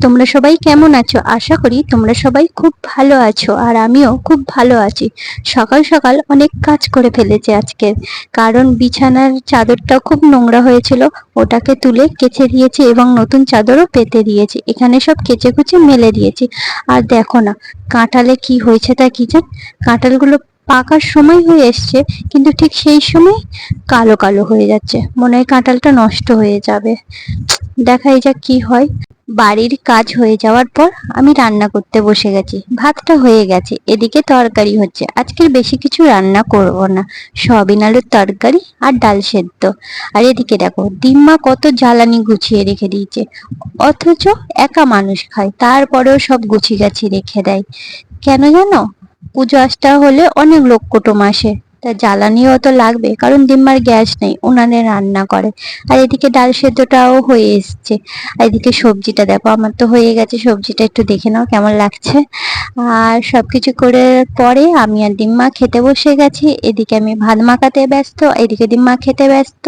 তোমরা সবাই কেমন আছো? আশা করি তোমরা সবাই খুব ভালো আছো, আর আমিও খুব ভালো আছি। সকাল সকাল অনেক কাজ করে ফেলেছি আজকে, কারণ বিছানার চাদরটা খুব নোংরা হয়েছিল, ওটাকে তুলে কেচে দিয়েছি এবং নতুন চাদরও পেতে দিয়েছি। এখানে সব কেচে কুচে মেলে দিয়েছি। আর দেখো না, কাঁঠালে কি হয়েছে তা কি জান, কাঁঠালগুলো পাকার সময় হয়ে এসছে, কিন্তু ঠিক সেই সময় কালো কালো হয়ে যাচ্ছে, মনে হয় কাঁঠালটা নষ্ট হয়ে যাবে। দেখাই যাক কি হয়। বাড়ির কাজ হয়ে যাওয়ার পর আমি রান্না করতে বসে গেছি। ভাতটা হয়ে গেছে, এদিকে তরকারি হচ্ছে। আজকের বেশি কিছু রান্না করব না, সয়াবিন আলুর তরকারি আর ডাল সেদ্ধ। আর এদিকে দেখো ডিম্মা কত জ্বালানি গুছিয়ে রেখে দিয়েছে, অথচ একা মানুষ খায় তারপরেও সব গুছিয়ে গাছি রেখে দেয়। কেন জানো? পুজো আচটা হলে অনেক লোক কুটুম আসে, তা জ্বালানিও তো লাগবে, কারণ ডিম্মার গ্যাস নেই, উনানে রান্না করে। আর এদিকে ডাল সেদ্ধটাও হয়ে এসছে। আর এদিকে সবজিটা দেখো আমার তো হয়ে গেছে, সবজিটা একটু দেখে নাও কেমন লাগছে। আর সবকিছু করে পরে আমি আর ডিম্মা খেতে বসে গেছি। এদিকে আমি ভাত মাখাতে ব্যস্ত, এদিকে ডিম্মা খেতে ব্যস্ত।